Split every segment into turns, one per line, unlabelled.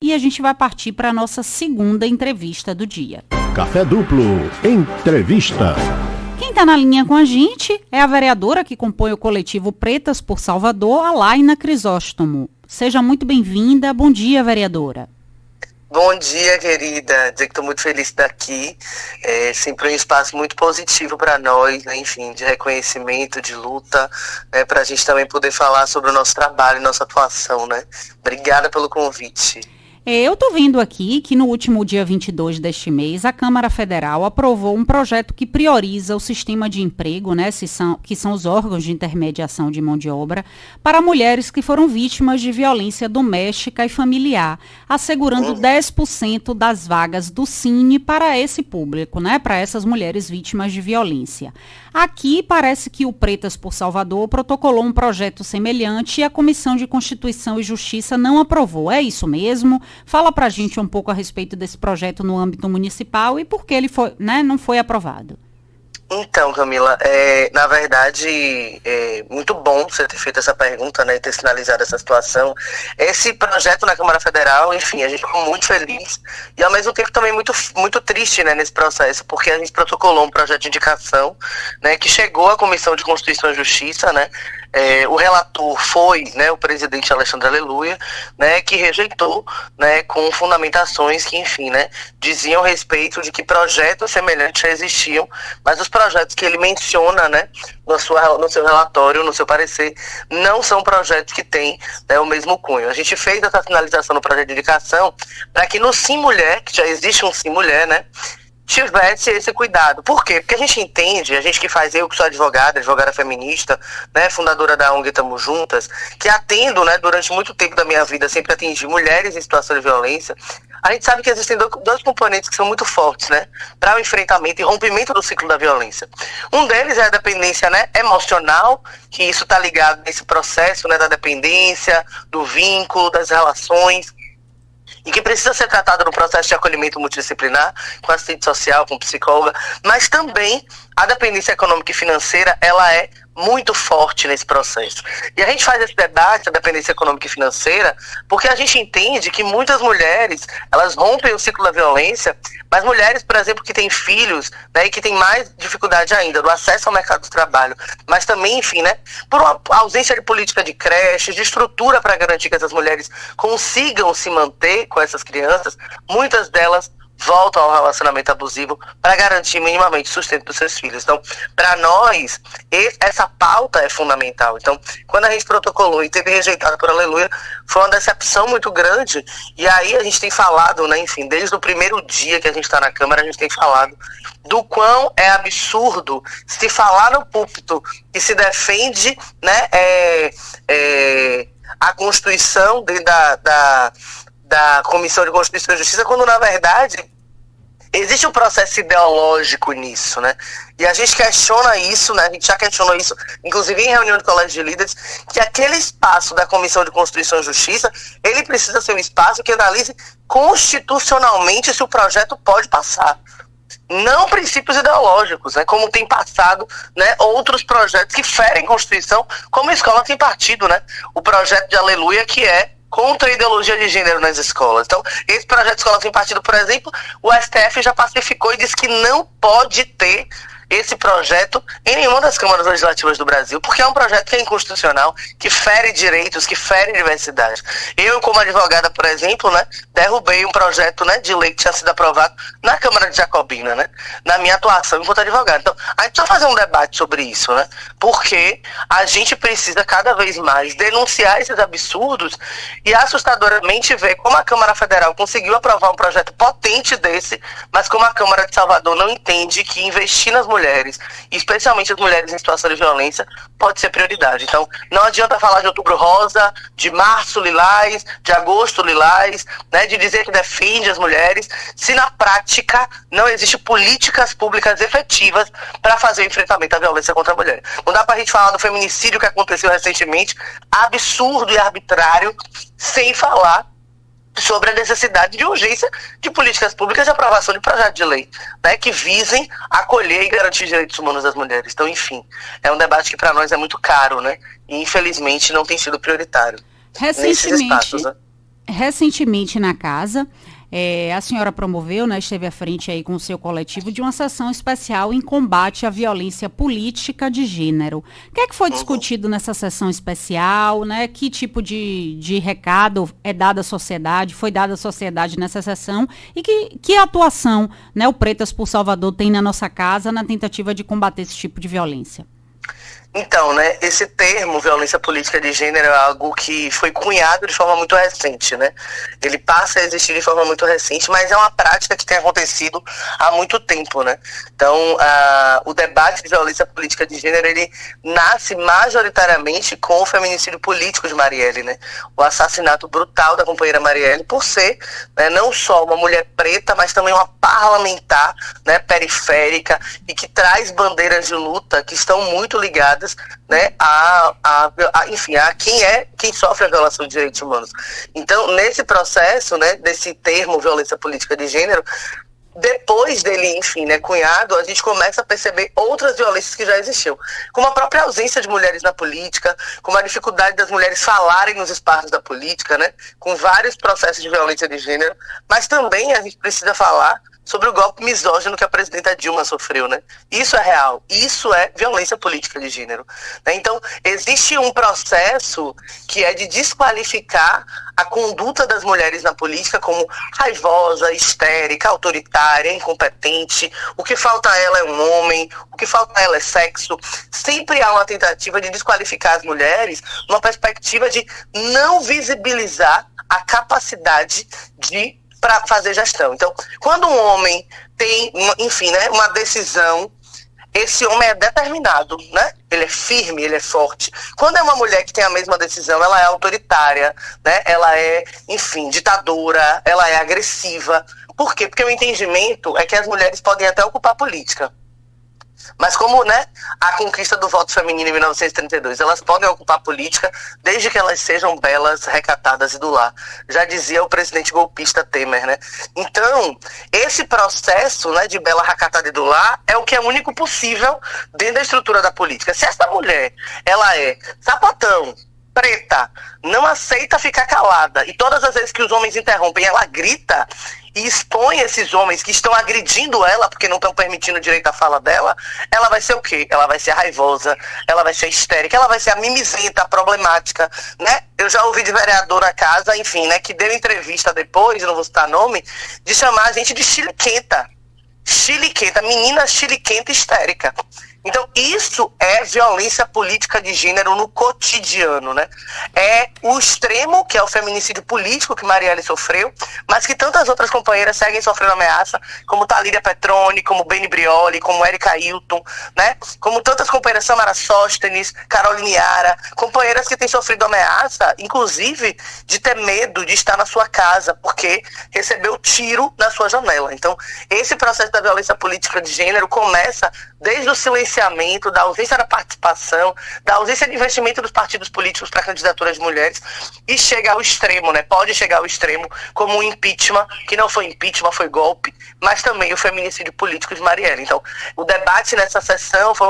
E a gente vai partir para a nossa segunda entrevista do dia.
Café Duplo, entrevista.
Quem está na linha com a gente é a vereadora que compõe o coletivo Pretas por Salvador, Alaina Crisóstomo. Seja muito bem-vinda. Bom dia, vereadora.
Bom dia, querida. Dizer que estou muito feliz de estar aqui. É sempre um espaço muito positivo para nós, né? Enfim, de reconhecimento, de luta, né? Para a gente também poder falar sobre o nosso trabalho e nossa atuação, né? Obrigada pelo convite.
Eu estou vendo aqui que no último dia 22 deste mês, a Câmara Federal aprovou um projeto que prioriza o sistema de emprego, né, que são os órgãos de intermediação de mão de obra, para mulheres que foram vítimas de violência doméstica e familiar, assegurando 10% das vagas do Cine para esse público, né, para essas mulheres vítimas de violência. Aqui parece que o Pretas por Salvador protocolou um projeto semelhante e a Comissão de Constituição e Justiça não aprovou. É isso mesmo? Fala pra gente um pouco a respeito desse projeto no âmbito municipal e por que ele foi, né, não foi aprovado.
Então, Camila, na verdade, é muito bom você ter feito essa pergunta, né, e ter sinalizado essa situação. Esse projeto na Câmara Federal, enfim, a gente ficou muito feliz e ao mesmo tempo também muito, muito triste, né, nesse processo, porque a gente protocolou um projeto de indicação, né, que chegou à Comissão de Constituição e Justiça, né. O relator foi, né, o presidente Alexandre Aleluia, né, que rejeitou, né, com fundamentações que, enfim, né, diziam a respeito de que projetos semelhantes já existiam, mas os projetos que ele menciona, né, no seu relatório, no seu parecer, não são projetos que têm, né, o mesmo cunho. A gente fez essa finalização no projeto de indicação para que no Sim Mulher, que já existe um Sim Mulher, né, tivesse esse cuidado. Por quê? Porque a gente entende, a gente que faz, eu que sou advogada feminista, né, fundadora da ONG Tamo Juntas, que atendo, né, durante muito tempo da minha vida, sempre atendi mulheres em situação de violência. A gente sabe que existem dois componentes que são muito fortes, né, para o enfrentamento e rompimento do ciclo da violência. Um deles é a dependência, né, emocional, que isso está ligado nesse processo, né, da dependência, do vínculo, das relações, e que precisa ser tratado no processo de acolhimento multidisciplinar, com assistente social, com psicóloga, mas também a dependência econômica e financeira, ela é muito forte nesse processo. E a gente faz esse debate da dependência econômica e financeira porque a gente entende que muitas mulheres, elas rompem o ciclo da violência, mas mulheres, por exemplo, que têm filhos, né, e que têm mais dificuldade ainda do acesso ao mercado do trabalho, mas também, enfim, né, por uma ausência de política de creche, de estrutura para garantir que essas mulheres consigam se manter com essas crianças, muitas delas voltam ao relacionamento abusivo para garantir minimamente o sustento dos seus filhos. Então, para nós, essa pauta é fundamental. Então, quando a gente protocolou e teve rejeitado por Aleluia, foi uma decepção muito grande. E aí a gente tem falado, né, enfim, desde o primeiro dia que a gente está na Câmara, a gente tem falado do quão é absurdo se falar no púlpito que se defende, né, a Constituição da Comissão de Constituição e Justiça, quando na verdade existe um processo ideológico nisso, né? E a gente questiona isso, né? A gente já questionou isso, inclusive em reunião de colégio de líderes, que aquele espaço da Comissão de Constituição e Justiça, ele precisa ser um espaço que analise constitucionalmente se o projeto pode passar. Não princípios ideológicos, né? Como tem passado, né, outros projetos que ferem Constituição, como a Escola Sem Partido, né? O projeto de Aleluia, que é contra a ideologia de gênero nas escolas. Então, esse projeto de Escola Sem Partido, por exemplo, o STF já pacificou e disse que não pode ter esse projeto em nenhuma das câmaras legislativas do Brasil, porque é um projeto que é inconstitucional, que fere direitos, que fere diversidade. Eu, como advogada, por exemplo, né, derrubei um projeto, né, de lei que tinha sido aprovado na Câmara de Jacobina, né, na minha atuação enquanto advogada. Então, a gente precisa fazer um debate sobre isso, né, porque a gente precisa cada vez mais denunciar esses absurdos e assustadoramente ver como a Câmara Federal conseguiu aprovar um projeto potente desse, mas como a Câmara de Salvador não entende que investir nas mulheres, especialmente as mulheres em situação de violência, pode ser prioridade. Então, não adianta falar de Outubro Rosa, de Março Lilás, de Agosto Lilás, né, de dizer que defende as mulheres, se na prática não existe políticas públicas efetivas para fazer o enfrentamento à violência contra a mulher. Não dá para a gente falar do feminicídio que aconteceu recentemente, absurdo e arbitrário, sem falar sobre a necessidade de urgência de políticas públicas de aprovação de projetos de lei, né, que visem acolher e garantir os direitos humanos das mulheres. Então, enfim, é um debate que para nós é muito caro, né, e infelizmente não tem sido prioritário nesses espaços, né?
recentemente na casa, a senhora promoveu, né, esteve à frente aí com o seu coletivo de uma sessão especial em combate à violência política de gênero. O que é que foi discutido nessa sessão especial, né? Que tipo de recado é dado à sociedade, foi dado à sociedade nessa sessão e que atuação, né, o Pretas por Salvador tem na nossa casa na tentativa de combater esse tipo de violência?
Então, né, esse termo, violência política de gênero, é algo que foi cunhado de forma muito recente, né? Ele passa a existir de forma muito recente, mas é uma prática que tem acontecido há muito tempo, né? Então, o debate de violência política de gênero, ele nasce majoritariamente com o feminicídio político de Marielle, né? O assassinato brutal da companheira Marielle por ser, né, não só uma mulher preta, mas também uma parlamentar, né, periférica, e que traz bandeiras de luta que estão muito ligadas, né, enfim, a quem sofre a violação de direitos humanos. Então, nesse processo, né, desse termo violência política de gênero, depois dele, enfim, né, cunhado, a gente começa a perceber outras violências que já existiam, como a própria ausência de mulheres na política, como a dificuldade das mulheres falarem nos espaços da política, né, com vários processos de violência de gênero, mas também a gente precisa falar sobre o golpe misógino que a presidenta Dilma sofreu, né? Isso é real, isso é violência política de gênero, né? Então, existe um processo que é de desqualificar a conduta das mulheres na política como raivosa, histérica, autoritária, incompetente. O que falta a ela é um homem, o que falta a ela é sexo. Sempre há uma tentativa de desqualificar as mulheres numa perspectiva de não visibilizar a capacidade para fazer gestão. Então, quando um homem tem, enfim, né, uma decisão, esse homem é determinado, né? Ele é firme, ele é forte. Quando é uma mulher que tem a mesma decisão, ela é autoritária, né? Ela é, enfim, ditadora, ela é agressiva. Por quê? Porque o entendimento é que as mulheres podem até ocupar política. Mas como, né, a conquista do voto feminino em 1932, elas podem ocupar política desde que elas sejam belas, recatadas e do lar. Já dizia o presidente golpista Temer, né? Então, esse processo, né, de bela, recatada e do lar é o que é único possível dentro da estrutura da política. Se essa mulher, ela é sapatão, preta, não aceita ficar calada, e todas as vezes que os homens interrompem, ela grita e expõe esses homens que estão agredindo ela porque não estão permitindo o direito à fala dela, ela vai ser o quê? Ela vai ser a raivosa, ela vai ser a histérica, ela vai ser a mimizenta, a problemática, né? Eu já ouvi de vereador na casa, enfim, né, que deu entrevista depois, não vou citar nome, de chamar a gente de chiliquenta, menina chiliquenta histérica. Então, isso é violência política de gênero no cotidiano, né? É o extremo, que é o feminicídio político que Marielle sofreu, mas que tantas outras companheiras seguem sofrendo ameaça, como Thalíria Petroni, como Beni Brioli, como Érica Hilton, né? Como tantas companheiras, Samara Sóstenes, Caroline Yara, companheiras que têm sofrido ameaça, inclusive de ter medo de estar na sua casa, porque recebeu tiro na sua janela. Então, esse processo da violência política de gênero começa desde o silenciamento, da ausência da participação, da ausência de investimento dos partidos políticos para candidaturas de mulheres, e chega ao extremo, né? Pode chegar ao extremo, como o impeachment, que não foi impeachment, foi golpe, mas também o feminicídio político de Marielle. Então, o debate nessa sessão foi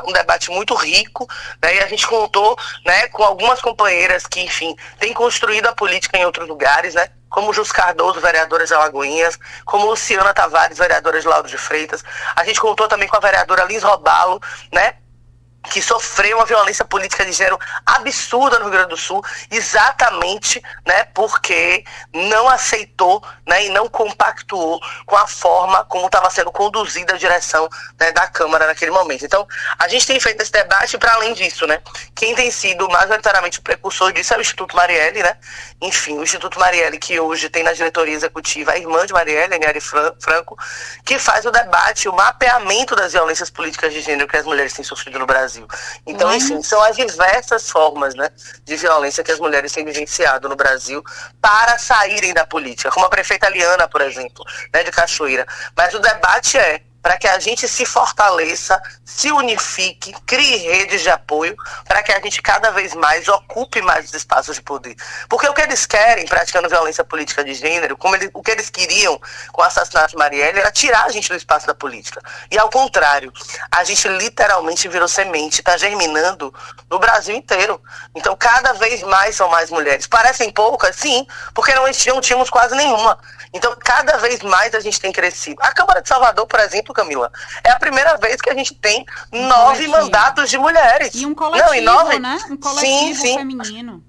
um debate muito rico, né? E a gente contou, né, com algumas companheiras que, enfim, têm construído a política em outros lugares, né? Como Jus Cardoso, vereadora de Alagoinhas, como Luciana Tavares, vereadora de Lauro de Freitas. A gente contou também com a vereadora Liz Robalo, né, que sofreu uma violência política de gênero absurda no Rio Grande do Sul, exatamente, né, porque não aceitou, né, e não compactuou com a forma como estava sendo conduzida a direção, né, da Câmara naquele momento. Então, a gente tem feito esse debate para além disso, né? Quem tem sido majoritariamente o precursor disso é o Instituto Marielle, né? Enfim, o Instituto Marielle, que hoje tem na diretoria executiva a irmã de Marielle, a Niari Franco, que faz o debate, o mapeamento das violências políticas de gênero que as mulheres têm sofrido no Brasil. Então, enfim, são as diversas formas, né, de violência que as mulheres têm vivenciado no Brasil para saírem da política, como a prefeita Liana, por exemplo, né, de Cachoeira. Mas o debate é para que a gente se fortaleça, se unifique, crie redes de apoio, para que a gente cada vez mais ocupe mais os espaços de poder. Porque o que eles querem, praticando violência política de gênero, o que eles queriam com o assassinato de Marielle, era tirar a gente do espaço da política. E ao contrário, a gente literalmente virou semente, está germinando no Brasil inteiro. Então cada vez mais são mais mulheres. Parecem poucas, sim, porque não tínhamos quase nenhuma. Então cada vez mais a gente tem crescido. A Câmara de Salvador, por exemplo, Camila, é a primeira vez que a gente tem 9 mandatos de mulheres.
E um coletivo, né? Um coletivo feminino.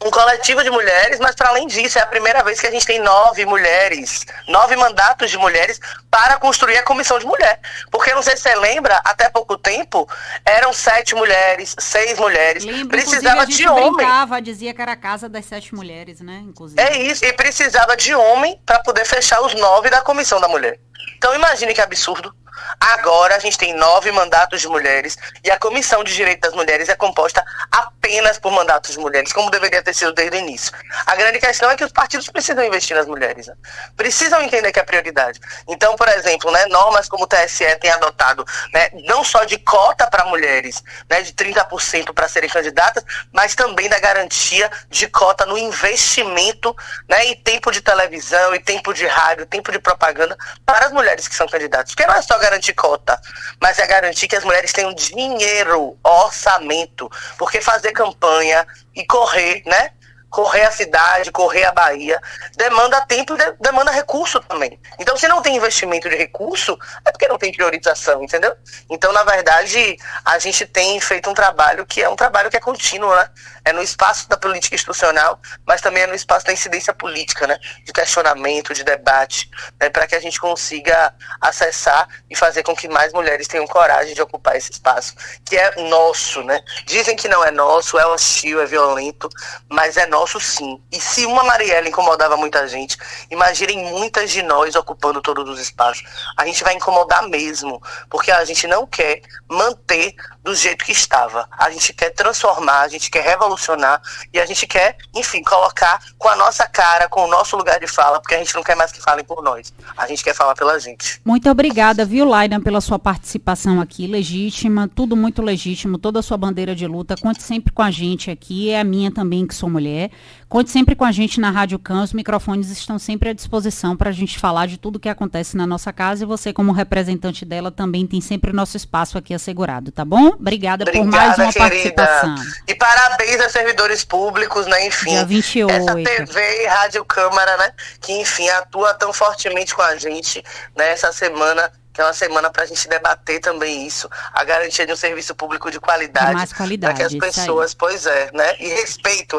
Um coletivo de mulheres, mas para além disso, é a primeira vez que a gente tem 9 mulheres, 9 mandatos de mulheres para construir a comissão de mulher. Porque, não sei se você lembra, até pouco tempo, eram 7 mulheres, 6 mulheres, precisava de homem.
Brincava, dizia que era a casa das 7 mulheres, né, inclusive.
É isso, e precisava de homem para poder fechar os 9 da comissão da mulher. Então imagine que absurdo. Agora a gente tem 9 mandatos de mulheres e a Comissão de Direito das Mulheres é composta apenas por mandatos de mulheres, como deveria ter sido desde o início. A grande questão é que os partidos precisam investir nas mulheres, né? Precisam entender que é prioridade. Então, por exemplo, né, normas como o TSE tem adotado, né, não só de cota para mulheres, né, de 30% para serem candidatas, mas também da garantia de cota no investimento, né, e tempo de televisão, e tempo de rádio, tempo de propaganda para as mulheres que são candidatas. Porque não é só garantir cota, mas é garantir que as mulheres tenham dinheiro, orçamento, porque fazer campanha e correr, né? Correr a cidade, correr a Bahia, demanda tempo e demanda recurso também. Então, se não tem investimento de recurso, é porque não tem priorização, entendeu? Então, na verdade, a gente tem feito um trabalho que é contínuo, né? É no espaço da política institucional, mas também é no espaço da incidência política, né? De questionamento, de debate, né? Para que a gente consiga acessar e fazer com que mais mulheres tenham coragem de ocupar esse espaço, que é nosso, né? Dizem que não é nosso, é hostil, é violento, mas é nosso sim. E se uma Marielle incomodava muita gente, imaginem muitas de nós ocupando todos os espaços. A gente vai incomodar mesmo, porque a gente não quer manter do jeito que estava. A gente quer transformar, a gente quer revolucionar e a gente quer, enfim, colocar com a nossa cara, com o nosso lugar de fala, porque a gente não quer mais que falem por nós. A gente quer falar pela gente.
Muito obrigada, viu, Laina, pela sua participação aqui, legítima, tudo muito legítimo, toda a sua bandeira de luta. Conte sempre com a gente aqui, é a minha também, que sou mulher. Conte sempre com a gente na Rádio Can, os microfones estão sempre à disposição para a gente falar de tudo que acontece na nossa casa e você, como representante dela, também tem sempre o nosso espaço aqui assegurado, tá bom? Obrigada por mais uma
querida.
Participação.
E parabéns aos servidores públicos, né, enfim.
Dia 28.
Essa TV e Rádio Câmara, né, que, enfim, atua tão fortemente com a gente, né, essa semana, que é uma semana para a gente debater também isso, a garantia de um serviço público de qualidade.
De mais qualidade,
para que as pessoas, pois é, né, e respeito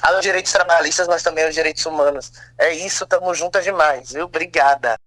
aos direitos trabalhistas, mas também aos direitos humanos. É isso, tamo juntas demais, viu? Obrigada.